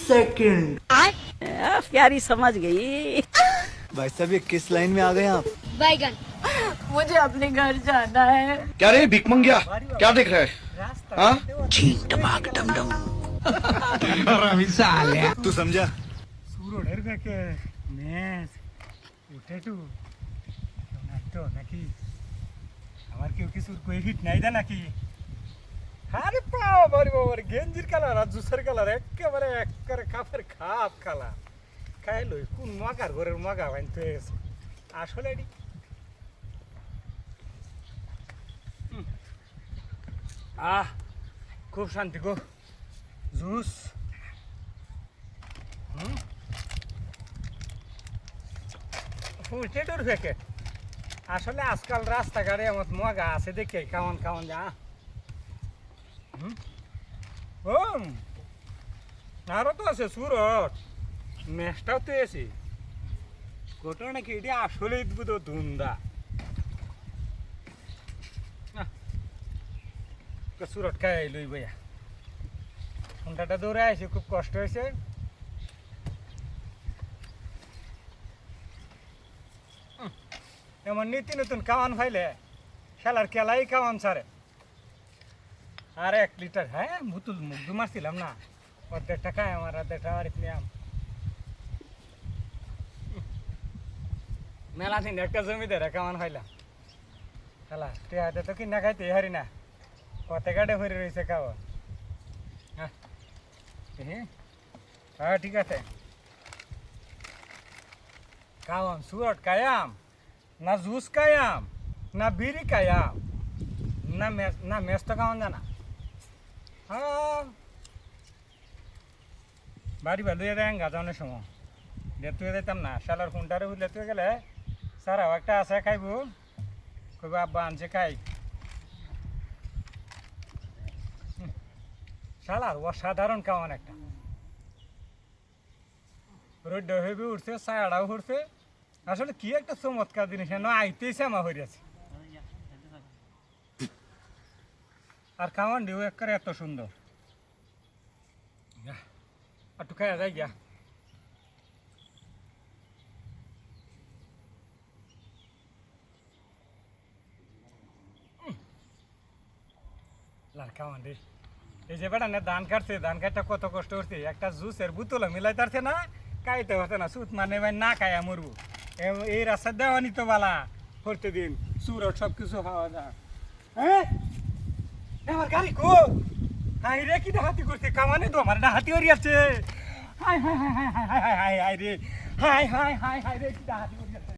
Second. प्यारी समझ गई। भाई साहब ये किस लाइन में आ गए आप? बैगन। मुझे अपने घर जाना है। क्या रे भिक मंगिया, क्या देख रहा है? हाँ? तू समझा? সুরোডের বেকে মেস উঠেটু তো নাকি আমার কেউ কিছু কই হিট নাই দা নাকি আরে বাবা বাবার গেঞ্জির কালার আর জুসের কালার একেবারে কাফের খাপ কালার খাই লই কোন মাগার ঘরের মাগা বানতে আসলে এডি খুব শান্তি গো জুস ফুটেটুর প্যাকেট আসলে আজকাল রাস্তাঘাটে আমার মগা আছে দেখে কেমন কেমন যা ও আরও তো আছে সুরট মেসটাও তো এসে ঘটনা নাকি এটি আসলে উদ্ভূত ধুন্দা সুরট খাই লই বইয়া ঘন্টাটা দৌড়ে আসে খুব কষ্ট হয়েছে এমন নীতি নতুন কামান ফাইলে খেলার খেলাই কামান ছাড়ে আর 1 লিটার হ্যাঁ মুতুল মুখ মারছিলাম না অর্ধেকটা খায় আমার অর্ধেকটা আর নিয়াম মেলা দিন একটা জমিদার কামান ফাইলাম খেলা টেহাতে তো কিনা খাইতে হারি না কত গাড়ে হয়ে রয়েছে খাওয়া হ্যাঁ ঠিক আছে কামান সুরট কায়াম না জুস কায়াম না বিড়ি কায়াম না মেস তো কামান জানা হ্যাঁ বাড়ি ভালো দেন গাজানোর সময় লেতুয়ে যেতাম না শালার ফোনটারে লেতুয়ে গেলে সারাও একটা আছে খাইব কইব আব্বা আনছে খাই শালার অসাধারণ কামান একটা রোড হইবে উঠছে ছায়াটাও উঠছে আসলে কি একটা চমৎকার জিনিস না আইতেছে আমার হইয়াছে আর খাওয়ান ডিও একবারে এত সুন্দর একটু খাওয়া যায় গিয়া লার খাওয়ান রে এই যে বেটা না ধান কাটছে ধান কাটটা কত কষ্ট করছে একটা জুসের বোতল মিলাই তারছে না খাইতে হতে না সুত মানে ভাই না খাইয়া মরবো এই রাস্তা দেওয়ানি তো বালা প্রতিদিন সুরট সব কিছু খাওয়া যায় হ্যাঁ আমার গাড়ি কো হাই রে কি ডাহাতি করছে কামানে তো আমার ডাহাতি হয়ে আছে high high high high high high high রে হাই হাই হাই হাই রে কি ডাহাতি